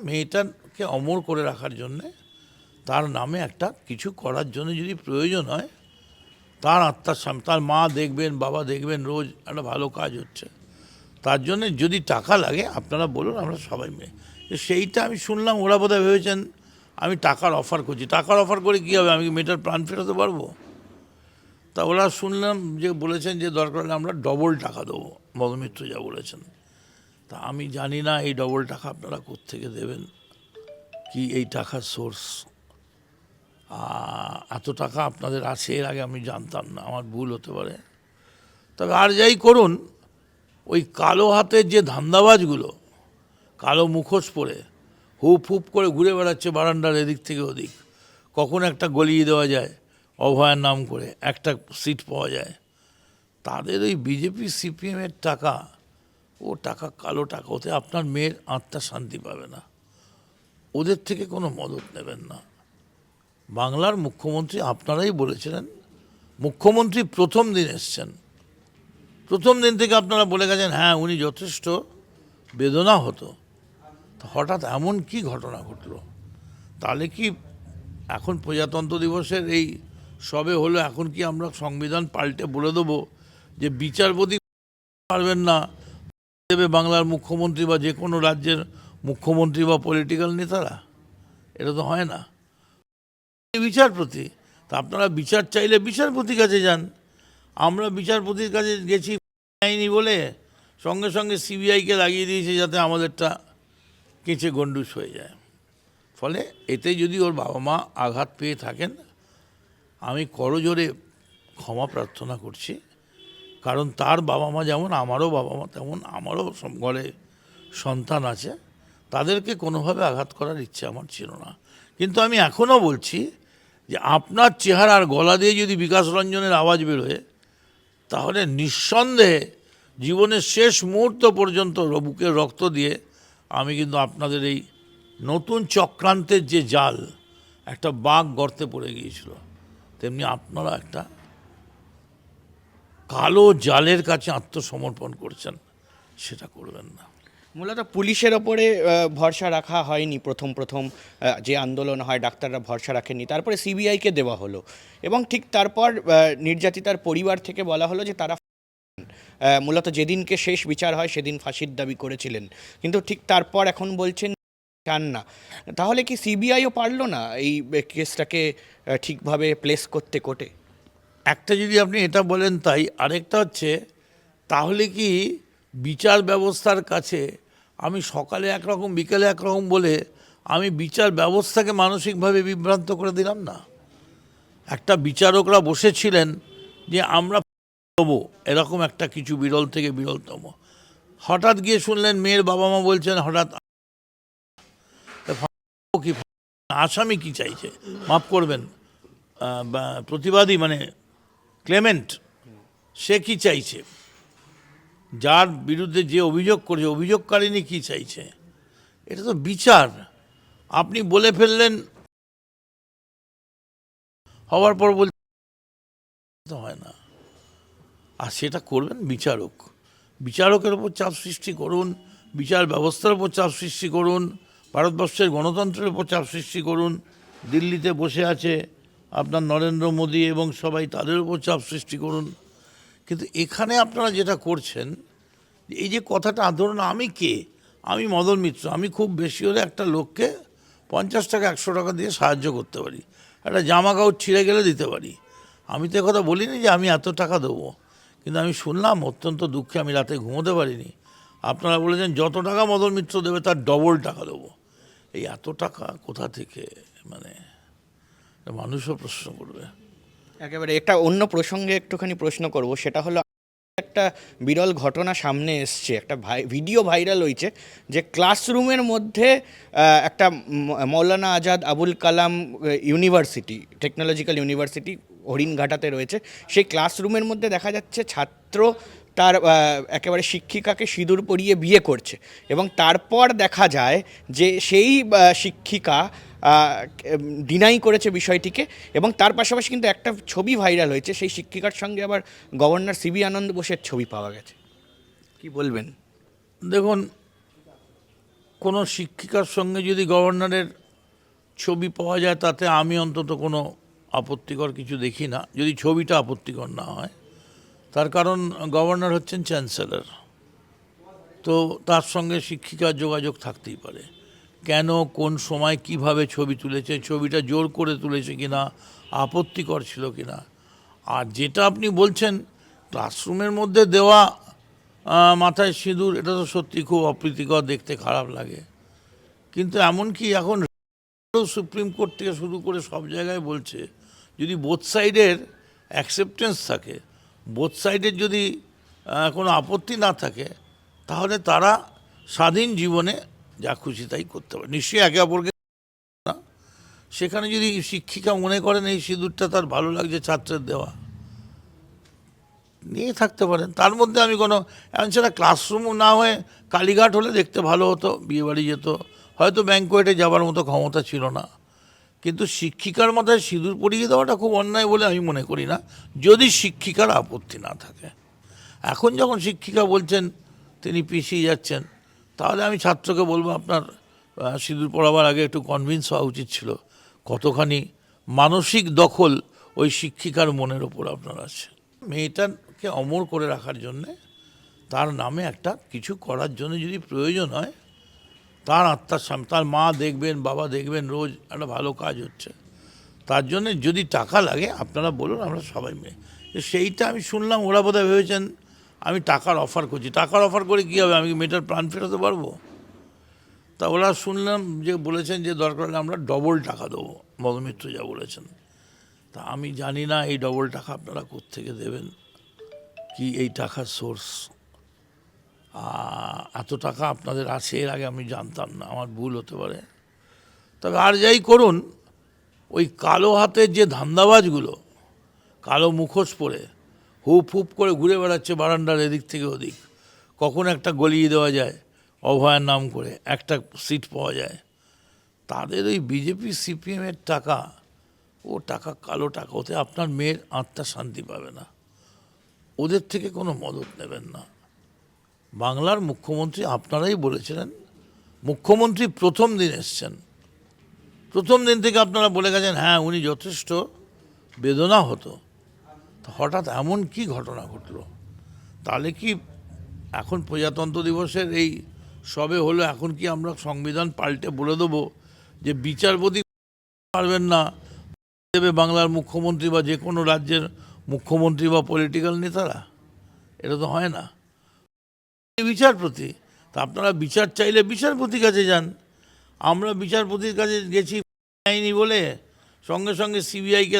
মেয়েটাকে অমর করে রাখার জন্যে, তার নামে একটা কিছু করার জন্য যদি প্রয়োজন হয়, তার আত্মার সামনে, তার মা দেখবেন, বাবা দেখবেন রোজ একটা ভালো কাজ হচ্ছে, তার জন্য যদি টাকা লাগে আপনারা বলুন, আমরা সবাই মিলে। সেইটা আমি শুনলাম, ওরা বোধহয় ভেবেছেন আমি টাকার অফার করছি। টাকার অফার করে কী হবে? আমি কি মেয়েটার প্রাণ ফেরাতে পারবো? তা ওরা শুনলাম যে বলেছেন যে দরকার হলে আমরা ডবল টাকা দেবো, মদন মিত্র যা বলেছেন। তা আমি জানি না এই ডবল টাকা আপনারা কোত্থেকে দেবেন, কি এই টাকার সোর্স। এত টাকা আপনাদের আছে এর আগে আমি জানতাম না, আমার ভুল হতে পারে। তবে আর যাই করুন, ওই কালো হাতের যে ধান্দাবাজগুলো কালো মুখোশ পরে হুপ হুপ করে ঘুরে বেড়াচ্ছে বারান্দার এদিক থেকে ওদিক, কখন একটা গলিয়ে দেওয়া যায় অভয়ার নাম করে, একটা সিট পাওয়া যায়, তাদের ওই বিজেপি সিপিএমের টাকা, ও টাকা কালো টাকা, ওতে আপনার মেয়ের আত্মা শান্তি পাবে না। ওদের থেকে কোনো মদত নেবেন না। বাংলার মুখ্যমন্ত্রী আপনারাই বলেছিলেন, মুখ্যমন্ত্রী প্রথম দিন এসছেন, প্রথম দিন থেকে আপনারা বলে গেছেন হ্যাঁ উনি যথেষ্ট বেদনা হতো। হঠাৎ এমন কি ঘটনা ঘটলো? তাহলে কি এখন প্রজাতন্ত্র দিবসের এই সবে হলো, এখন কি আমরা সংবিধান পাল্টে বলে দেবো যে বিচারপতি পারবেন না দেবে বাংলার মুখ্যমন্ত্রী বা যে কোনো রাজ্যের মুখ্যমন্ত্রী বা পলিটিক্যাল নেতারা? এটা তো হয় না। বিচারপতি, তা আপনারা বিচার চাইলে বিচারপতির কাছে যান। আমরা বিচারপতির কাছে গেছি আইনি বলে সঙ্গে সঙ্গে সিবিআইকে লাগিয়ে দিয়েছে যাতে আমাদেরটা কেঁচে গন্ডুস হয়ে যায়। ফলে এতে যদি ওর বাবা মা আঘাত পেয়ে থাকেন, আমি করজোরে ক্ষমা প্রার্থনা করছি। কারণ তার বাবা মা যেমন আমারও বাবা মা, তেমন আমারও ঘরে সন্তান আছে, তাদেরকে কোনোভাবে আঘাত করার ইচ্ছে আমার ছিল না। কিন্তু আমি এখনও বলছি যে আপনার চেহারার গলা দিয়ে যদি বিকাশ রঞ্জনের আওয়াজ বেরোয়, তাহলে নিঃসন্দেহে জীবনের শেষ মুহূর্ত পর্যন্ত বুকের রক্ত দিয়ে আমি কিন্তু আপনাদের এই নতুন চক্রান্তের যে জাল, একটা বাঘ গর্তে পড়ে গিয়েছিল, তেমনি আপনারা একটা কালো জালের কাছে আত্মসমর্পণ করছেন, সেটা করবেন না। মূলত পুলিশের ওপরে ভরসা রাখা হয়নি প্রথম যে আন্দোলন হয়, ডাক্তাররা ভরসা রাখেননি, তারপরে সিবিআইকে দেওয়া হলো এবং ঠিক তারপর নির্যাতিতার পরিবার থেকে বলা হলো যে তারা মূলত যেদিনকে শেষ বিচার হয় সেদিন ফাঁসির দাবি করেছিলেন, কিন্তু ঠিক তারপর এখন বলছেন চান না। তাহলে কি সিবিআইও পারলো না এই কেসটাকে ঠিকভাবে প্লেস করতে কোর্টে? একটা যদি আপনি এটা বলেন তাই, আরেকটা হচ্ছে তাহলে কি বিচার ব্যবস্থার কাছে আমি সকালে একরকম বিকেলে একরকম বলে আমি বিচার ব্যবস্থাকে মানসিকভাবে বিভ্রান্ত করে দিলাম না? একটা বিচারকরা বসেছিলেন যে আমরা দেবো, এরকম একটা কিছু বিরল থেকে বিরলতম, হঠাৎ গিয়ে শুনলেন মেয়ের বাবা মা বলছেন হঠাৎ কি আসামি কি চাইছে, মাফ করবেন, প্রতিবাদী মানে ক্লেমেন্ট, সে কি চাইছে, যার বিরুদ্ধে যে অভিযোগ করেছে অভিযোগকারিনী কি চাইছে, এটা তো বিচার। আপনি বলে ফেললেন, হওয়ার পর বলতে হয় না। আর সেটা করবেন বিচারক, বিচারকের ওপর চাপ সৃষ্টি করুন, বিচার ব্যবস্থার ওপর চাপ সৃষ্টি করুন, ভারতবর্ষের গণতন্ত্রের ওপর চাপ সৃষ্টি করুন। দিল্লিতে বসে আছে আপনার নরেন্দ্র মোদী এবং সবাই, তাদের উপর চাপ সৃষ্টি করুন। কিন্তু এখানে আপনারা যেটা করছেন, এই যে কথাটা, ধরুন আমি কে, আমি মদন মিত্র, আমি খুব বেশি হলে একটা লোককে 50 টাকা 100 টাকা দিয়ে সাহায্য করতে পারি, একটা জামা কাপড় ছিঁড়ে গেলে দিতে পারি। আমি তো কথা বলিনি যে আমি এত টাকা দেবো, কিন্তু আমি শুনলাম অত্যন্ত দুঃখে, আমি রাতে ঘুমোতে পারিনি, আপনারা বলেছেন যত টাকা মদন মিত্র দেবে তার ডবল টাকা দেবো। এই এত টাকা কোথা থেকে, মানে মানুষও প্রশ্ন করবে। একেবারে একটা অন্য প্রসঙ্গে একটুখানি প্রশ্ন করব, সেটা হলো একটা বিরল ঘটনা সামনে এসছে, একটা ভিডিও ভাইরাল হয়েছে যে ক্লাসরুমের মধ্যে একটা Maulana Azad Abul Kalam university, technological university হরিণঘাটাতে রয়েছে, সেই ক্লাসরুমের মধ্যে দেখা যাচ্ছে ছাত্র তার একেবারে শিক্ষিকাকে সিঁদুর পরিয়ে বিয়ে করছে এবং তারপর দেখা যায় যে সেই শিক্ষিকা ডিনাই করেছে বিষয়টিকে। এবং তার পাশাপাশি কিন্তু একটা ছবি ভাইরাল হয়েছে, সেই শিক্ষিকার সঙ্গে আবার গভর্নর সিবি আনন্দ বোসের ছবি পাওয়া গেছে। কি বলবেন? দেখুন, কোনো শিক্ষিকার সঙ্গে যদি গভর্নরের ছবি পাওয়া যায় তাতে আমি অন্তত কোনো আপত্তিকর কিছু দেখি না, যদি ছবিটা আপত্তিকর না হয়। তার কারণ গভর্নর হচ্ছেন চ্যান্সেলর, তো তার সঙ্গে শিক্ষিকার যোগাযোগ থাকতেই পারে। কেন, কোন সময়, কিভাবে ছবি তুলেছে, ছবিটা জোর করে তুলেছে কিনা, আপত্তিকর ছিল কিনা। আর যেটা আপনি বলছেন ক্লাসরুমের মধ্যে দেওয়া মাথায় সিঁদুর, এটা তো সত্যি খুব অপ্রীতিকর, দেখতে খারাপ লাগে। কিন্তু এমনকি এখন সুপ্রিম কোর্ট থেকে শুরু করে সব জায়গায় বলছে, যদি বোথ সাইডের অ্যাকসেপ্টেন্স থাকে, বোথ সাইডের যদি কোনো আপত্তি না থাকে, তাহলে তারা স্বাধীন জীবনে যা খুশি তাই করতে পারে, নিশ্চয়ই একে অপরকে না। সেখানে যদি শিক্ষিকা মনে করেন এই সিঁদুরটা তার ভালো লাগছে ছাত্রের দেওয়া, নিয়ে থাকতে পারেন, তার মধ্যে আমি কোনো, এমন সেটা ক্লাসরুমও না হয়ে কালীঘাট হলে দেখতে ভালো হতো, বিয়েবাড়ি যেত, হয়তো ব্যাঙ্কোয়েটে যাবার মতো ক্ষমতা ছিল না। কিন্তু শিক্ষিকার মাথায় সিঁদুর পরিয়ে দেওয়াটা খুব অন্যায় বলে আমি মনে করি না, যদি শিক্ষিকার আপত্তি না থাকে। এখন যখন শিক্ষিকা বলছেন তিনি পিছিয়ে যাচ্ছেন, তাহলে আমি ছাত্রকে বলবো আপনার সিঁদুর পরাবার আগে একটু কনভিন্স হওয়া উচিত ছিল। কতখানি মানসিক দখল ওই শিক্ষিকার মনের ওপর আপনার আছে। মেয়েটাকে অমর করে রাখার জন্যে, তার নামে একটা কিছু করার জন্য যদি প্রয়োজন হয়, তার আত্মার সামনে তার মা দেখবেন, বাবা দেখবেন রোজ একটা ভালো কাজ হচ্ছে, তার জন্যে যদি টাকা লাগে আপনারা বলুন, আমরা সবাই মিলে। সেইটা আমি শুনলাম, ওরা বোধহয় ভেবেছেন আমি টাকার অফার করছি। টাকার অফার করে কী হবে, আমি কি মেয়েটার প্রাণ ফেরাতে পারবো? তা ওরা শুনলাম যে বলেছেন যে দরকার হলে আমরা ডবল টাকা দেবো, মদমিত্র যা বলেছেন। তা আমি জানি না এই ডবল টাকা আপনারা কোত্থেকে দেবেন, কি এই টাকার সোর্স। এত টাকা আপনাদের আছে এর আগে আমি জানতাম না, আমার ভুল হতে পারে। তবে আর যাই করুন, ওই কালো হাতের যে ধান্দাবাজগুলো, কালো মুখোশ পরে হুপ হুপ করে ঘুরে বেড়াচ্ছে বারান্দার এদিক থেকে ওদিক, কখন একটা গলিয়ে দেওয়া যায় অভয়ার নাম করে, একটা সিট পাওয়া যায়, তাদের ওই বিজেপি সিপিএমের টাকা, ও টাকা কালো টাকা, ওতে আপনার মেয়ের আত্মা শান্তি পাবে না। ওদের থেকে কোনো মদত নেবেন না। বাংলার মুখ্যমন্ত্রী আপনারাই বলেছিলেন, মুখ্যমন্ত্রী প্রথম দিন এসছেন, প্রথম দিন থেকে আপনারা বলে গেছেন হ্যাঁ উনি যথেষ্ট বেদনা হতো। হঠাৎ এমন কি ঘটনা ঘটলো? তাহলে কি এখন প্রজাতন্ত্র দিবসের এই সবে হলো, এখন কি আমরা সংবিধান পাল্টে বলে দেবো যে বিচারপতি পারবেন না দেবে বাংলার মুখ্যমন্ত্রী বা যে কোনো রাজ্যের মুখ্যমন্ত্রী বা পলিটিক্যাল নেতারা? এটা তো হয় না। বিচারপতি, তা আপনারা বিচার চাইলে বিচারপতির কাছে যান। আমরা বিচারপতির কাছে গেছি বলে সঙ্গে সঙ্গে সিবিআইকে